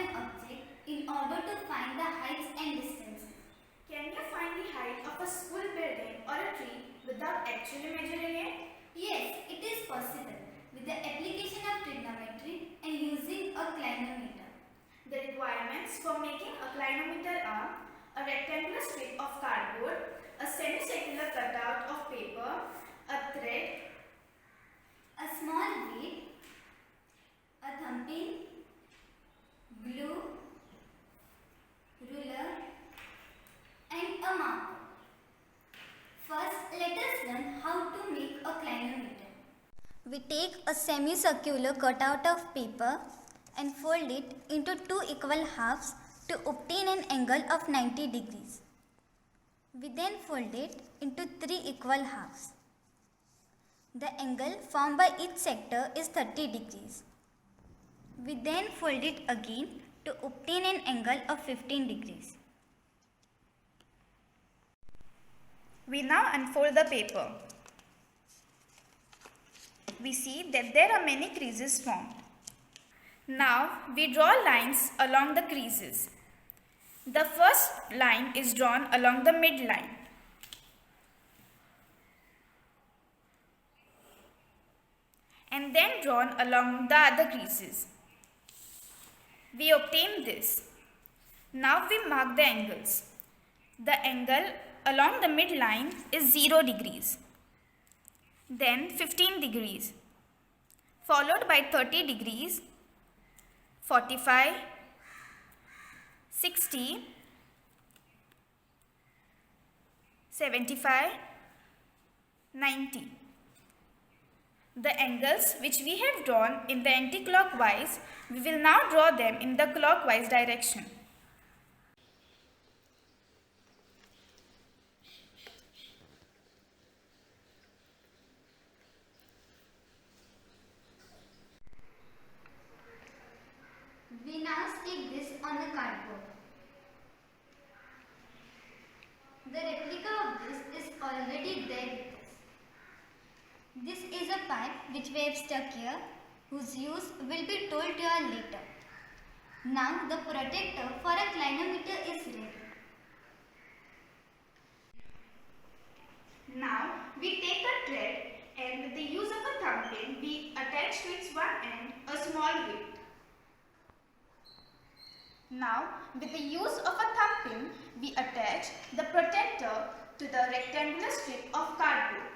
an object in order to find the heights and distances. Can you find the height of a school building or a tree without actually measuring it? Yes, it is possible with the application of trigonometry and using a clinometer. The requirements for making a clinometer are a rectangular strip of cardboard, a semicircular cutout of paper, a thread, A small weight, a thumbpin, glue, ruler and a marker. First, let us learn how to make a clinometer. We take a semicircular cutout of paper and fold it into two equal halves to obtain an angle of 90 degrees. We then fold it into three equal halves. The angle formed by each sector is 30 degrees. We then fold it again to obtain an angle of 15 degrees. We now unfold the paper. We see that there are many creases formed. Now we draw lines along the creases. The first line is drawn along the midline. And then drawn along the other creases. We obtain this. Now we mark the angles. The angle along the midline is 0 degrees, then 15 degrees, followed by 30 degrees, 45, 60, 75, 90. The angles which we have drawn in the anti-clockwise, we will now draw them in the clockwise direction. We now stick this on the cardboard. The replica of this is already there with us. This is a pipe which we have stuck here, whose use will be told to you later. Now the protector for a clinometer is ready. Now we take a thread and with the use of a thumbpin we attach to its one end a small weight. Now with the use of a thumbpin we attach the protector to the rectangular strip of cardboard.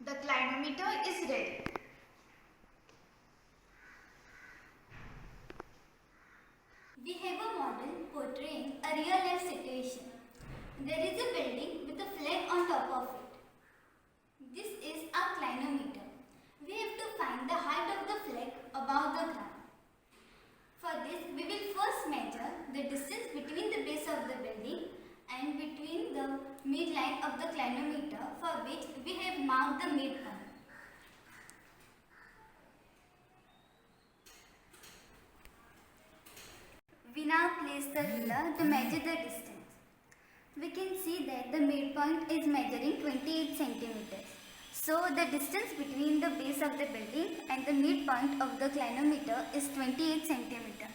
The clinometer is ready. We have a model portraying a real life situation. There is a building with a flag on top of it. This is our clinometer. We have to find the height of the flag above the ground. For this, we will first measure the distance between the base of the building and between the midline of the clinometer, for which we have marked the midpoint. We now place the ruler to measure the distance. We can see that the midpoint is measuring 28 centimeters. So the distance between the base of the building and the midpoint of the clinometer is 28 centimeters.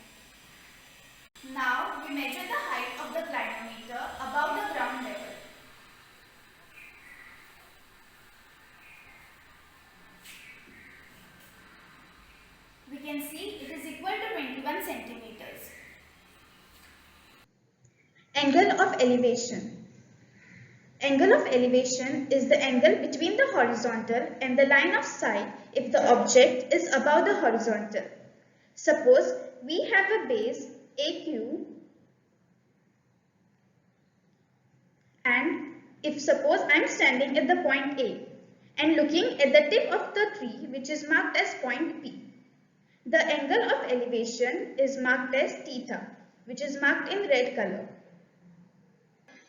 Now we measure the height of the clinometer above the ground level. We can see it is equal to 21 centimeters. Angle of elevation. Angle of elevation is the angle between the horizontal and the line of sight if the object is above the horizontal. Suppose we have a base AQ and if suppose I am standing at the point A and looking at the tip of the tree which is marked as point P. The angle of elevation is marked as theta, which is marked in red color.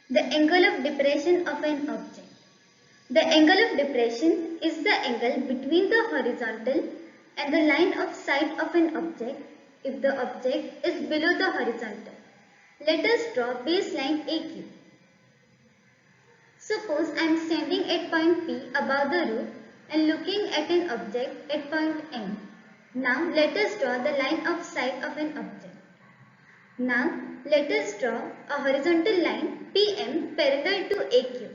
The angle of depression of an object. The angle of depression is the angle between the horizontal and the line of sight of an object if the object is below the horizontal. Let us draw baseline AQ. Suppose I am standing at point P above the roof and looking at an object at point N. Now let us draw the line of sight of an object. Now let us draw a horizontal line PM parallel to AQ.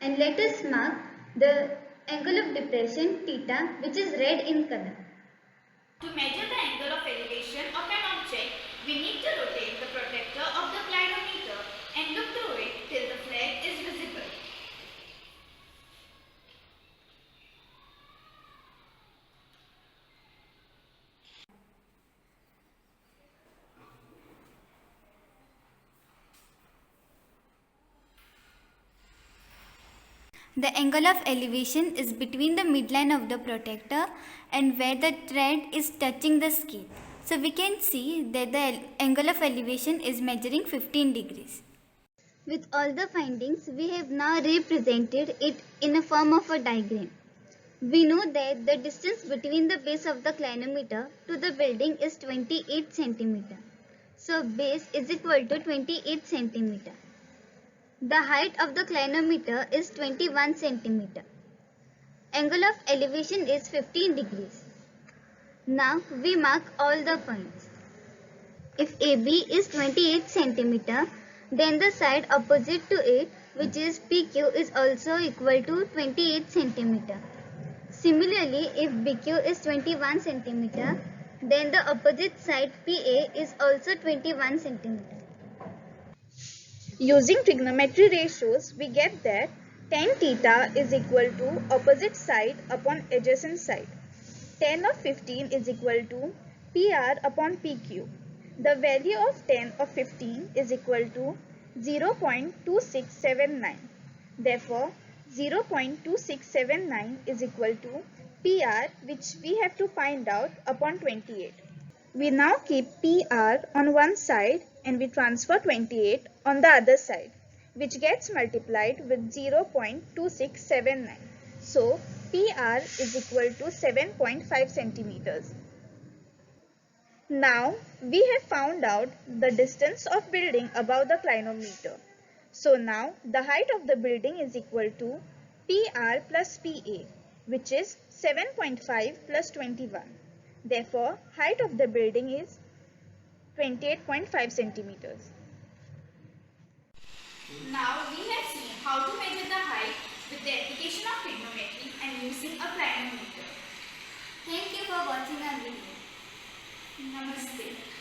And let us mark the angle of depression theta, which is red in color. To measure the angle of elevation of an object, we need to rotate the protector of the clinometer and look through it till the flag is visible. The angle of elevation is between the midline of the protector and where the thread is touching the scale. So we can see that the angle of elevation is measuring 15 degrees. With all the findings, we have now represented it in a form of a diagram. We know that the distance between the base of the clinometer to the building is 28 cm. So base is equal to 28 cm. The height of the clinometer is 21 cm. Angle of elevation is 15 degrees. Now we mark all the points. If AB is 28 cm, then the side opposite to it, which is PQ, is also equal to 28 cm. Similarly, if BQ is 21 cm, then the opposite side PA is also 21 cm. Using trigonometry ratios, we get that tan theta is equal to opposite side upon adjacent side. Tan of 15 is equal to PR upon PQ. The value of tan of 15 is equal to 0.2679. Therefore, 0.2679 is equal to PR, which we have to find out upon 28. We now keep PR on one side and we transfer 28 on the other side, which gets multiplied with 0.2679. So, PR is equal to 7.5 centimeters. Now, we have found out the distance of building above the clinometer. So, now the height of the building is equal to PR plus PA, which is 7.5 plus 21. Therefore, height of the building is 28.5 centimeters. Now we have seen how to measure the height with the application of trigonometry and using a clinometer. Thank you for watching our video. Namaste.